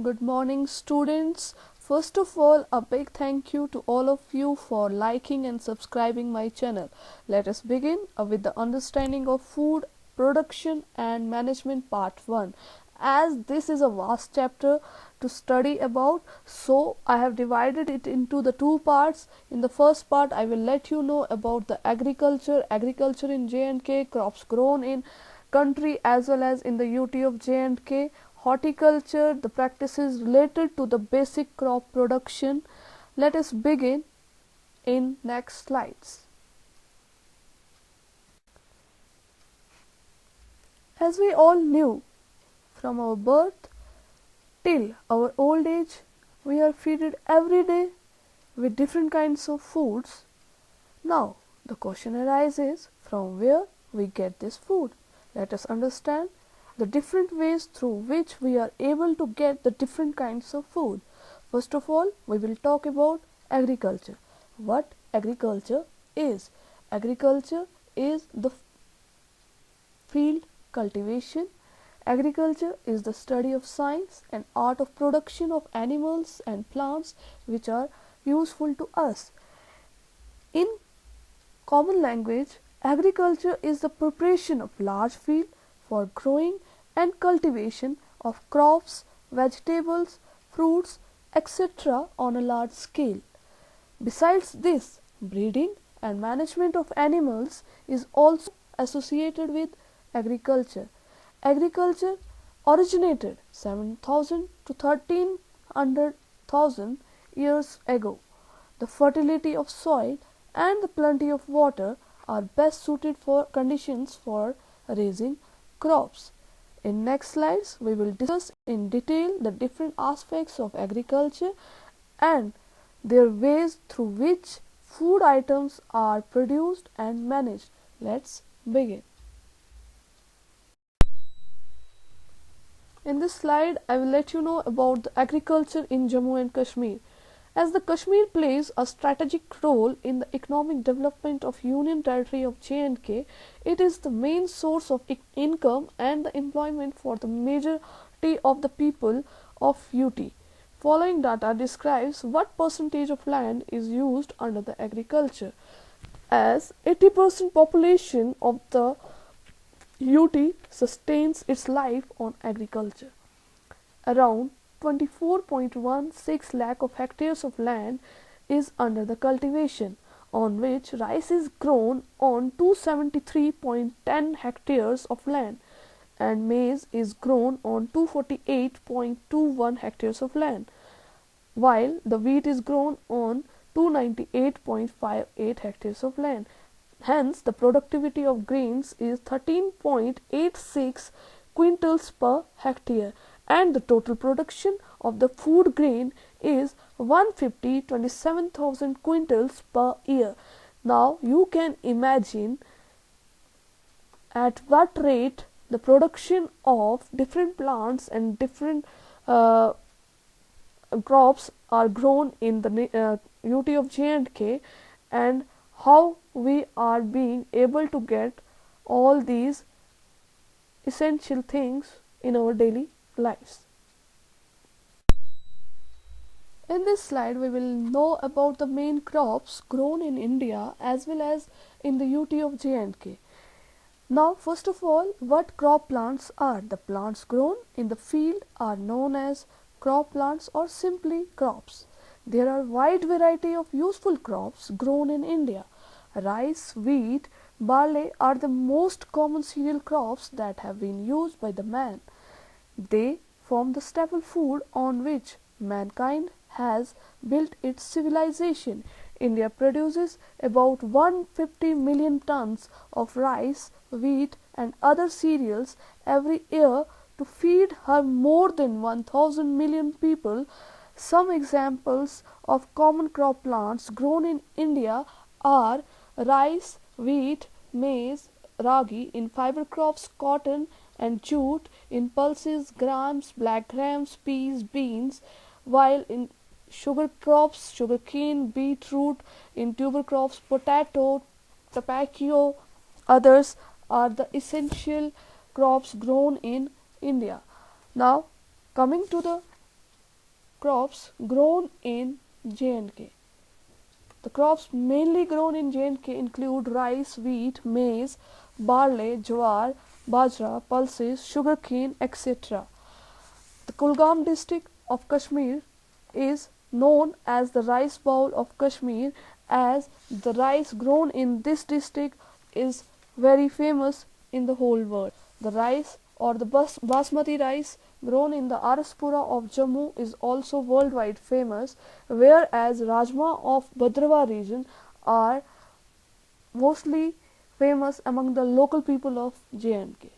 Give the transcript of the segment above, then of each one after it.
Good morning, students. First of all, a big thank you to all of you for liking and subscribing my channel. Let us begin with the understanding of food production and management part 1. As this is a vast chapter to study about, so I have divided it into the two parts. In the first part, I will let you know about the agriculture in J&K, crops grown in country as well as in the UT of J&K, horticulture, the practices related to the basic crop production. Let us begin in next slides. As we all knew, from our birth till our old age, we are fed every day with different kinds of foods. Now, the question arises, from where we get this food? Let us understand the different ways through which we are able to get the different kinds of food. First of all, we will talk about agriculture. What agriculture is? Agriculture is the field cultivation. Agriculture is the study of science and art of production of animals and plants which are useful to us. In common language, agriculture is the preparation of large field for growing and cultivation of crops, vegetables, fruits, etc. on a large scale. Besides this, breeding and management of animals is also associated with agriculture. Agriculture originated 7,000 to 1300,000 years ago. The fertility of soil and the plenty of water are best suited for conditions for raising crops. In next slides, we will discuss in detail the different aspects of agriculture and their ways through which food items are produced and managed. Let's begin. In this slide, I will let you know about the agriculture in Jammu and Kashmir. As the Kashmir plays a strategic role in the economic development of Union Territory of J&K, it is the main source of income and the employment for the majority of the people of UT. Following data describes what percentage of land is used under the agriculture. As 80% population of the UT sustains its life on agriculture. Around 24.16 lakh of hectares of land is under the cultivation, on which rice is grown on 273.10 hectares of land and maize is grown on 248.21 hectares of land, while the wheat is grown on 298.58 hectares of land. Hence, the productivity of grains is 13.86 quintals per hectare, and the total production of the food grain is 150,27,000 quintals per year. Now, you can imagine at what rate the production of different plants and different crops are grown in the UT of J&K and how we are being able to get all these essential things in our daily lives. In this slide, we will know about the main crops grown in India as well as in the UT of J&K. Now, first of all, what crop plants are? The plants grown in the field are known as crop plants or simply crops. There are wide variety of useful crops grown in India. Rice, wheat, barley are the most common cereal crops that have been used by the man. They form the staple food on which mankind has built its civilization. India produces about 150 million tons of rice, wheat and other cereals every year to feed her more than 1,000 million people. Some examples of common crop plants grown in India are rice, wheat, maize, ragi; in fiber crops, cotton and jute; in pulses, grams, black grams, peas, beans; while in sugar crops, sugarcane, beetroot; in tuber crops, potato, tobacco. Others are the essential crops grown in India. Now, coming to the crops grown in J&K. The crops mainly grown in J&K include rice, wheat, maize, barley, jowar, bajra, pulses, sugarcane, etc. The Kulgam district of Kashmir is known as the rice bowl of Kashmir, as the rice grown in this district is very famous in the whole world. The rice or the basmati rice grown in the Araspura of Jammu is also worldwide famous, whereas rajma of Bhadrawa region are mostly famous among the local people of J&K.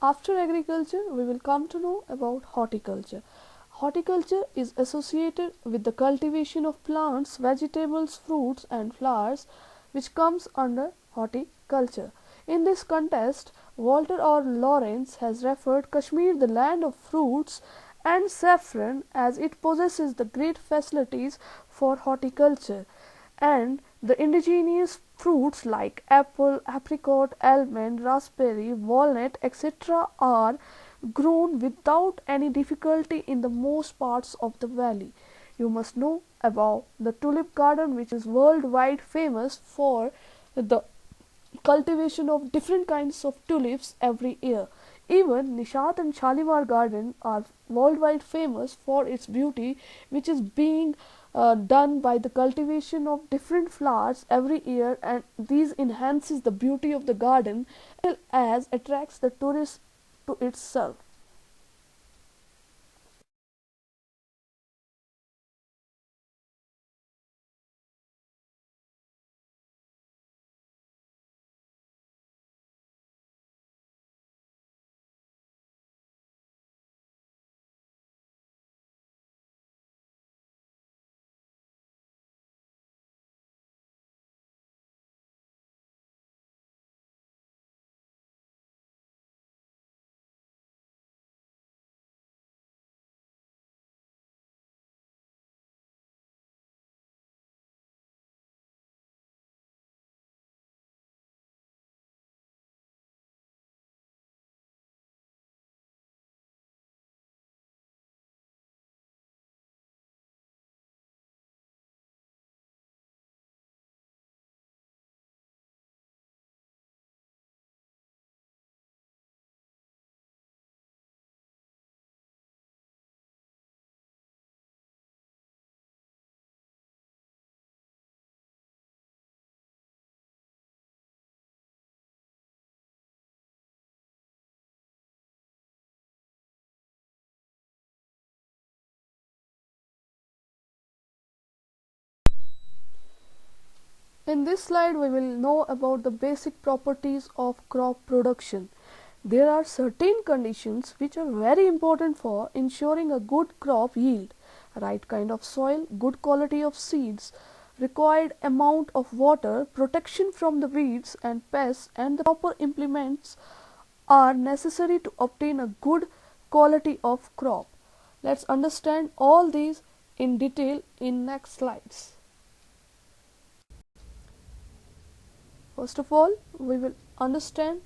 After agriculture, we will come to know about horticulture. Horticulture is associated with the cultivation of plants, vegetables, fruits and flowers, which comes under horticulture. In this context, Walter R. Lawrence has referred Kashmir the land of fruits and saffron, as it possesses the great facilities for horticulture, and the indigenous fruits like apple, apricot, almond, raspberry, walnut, etc. are grown without any difficulty in the most parts of the valley. You must know about the tulip garden, which is worldwide famous for the cultivation of different kinds of tulips every year. Even Nishat and Shalimar Garden are worldwide famous for its beauty, which is being done by the cultivation of different flowers every year, and these enhances the beauty of the garden as well as attracts the tourists to itself. In this slide, we will know about the basic properties of crop production. There are certain conditions which are very important for ensuring a good crop yield: right kind of soil, good quality of seeds, required amount of water, protection from the weeds and pests, and the proper implements are necessary to obtain a good quality of crop. Let's understand all these in detail in next slides. First of all, we will understand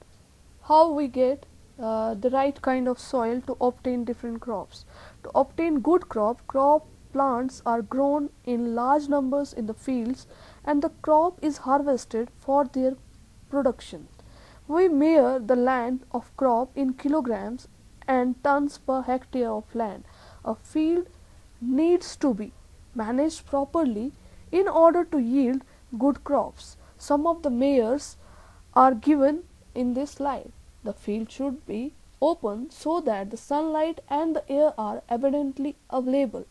how we get the right kind of soil to obtain different crops. To obtain good crop plants are grown in large numbers in the fields, and the crop is harvested for their production. We measure the land of crop in kilograms and tons per hectare of land. A field needs to be managed properly in order to yield good crops. Some of the measures are given in this slide. The field should be open so that the sunlight and the air are abundantly available.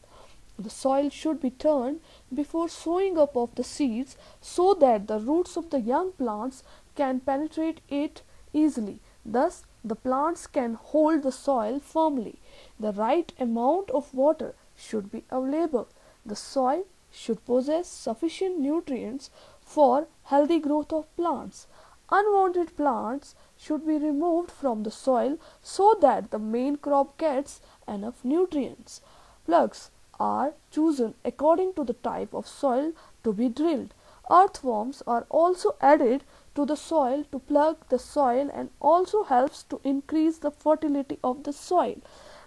The soil should be turned before sowing up of the seeds so that the roots of the young plants can penetrate it easily. Thus, the plants can hold the soil firmly. The right amount of water should be available. The soil should possess sufficient nutrients for healthy growth of plants. Unwanted plants should be removed from the soil so that the main crop gets enough nutrients. Plugs are chosen according to the type of soil to be drilled. Earthworms are also added to the soil to plug the soil and also helps to increase the fertility of the soil.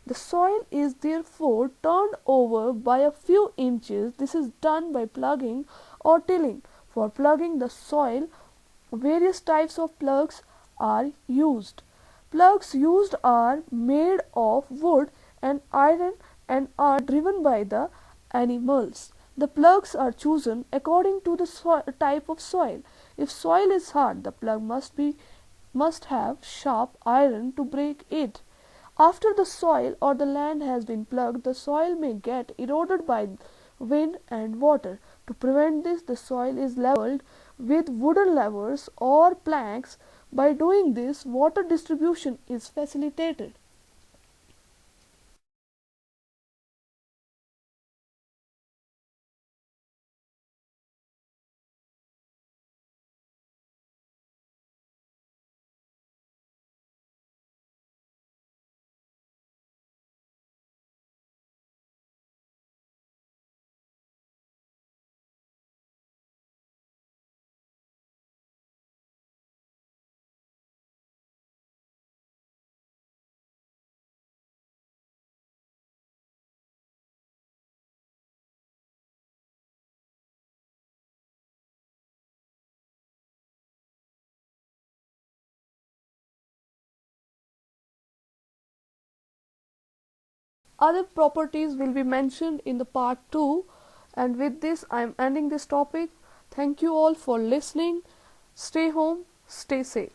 The soil is therefore turned over by a few inches. This is done by plugging or tilling. For plugging the soil, various types of plugs are used. Plugs used are made of wood and iron and are driven by the animals. The plugs are chosen according to the type of soil. If soil is hard, the plug must have sharp iron to break it. After the soil or the land has been plugged, the soil may get eroded by wind and water. To prevent this, the soil is leveled with wooden levers or planks. By doing this, water distribution is facilitated. Other properties will be mentioned in the part 2, and with this I am ending this topic. Thank you all for listening. Stay home, stay safe.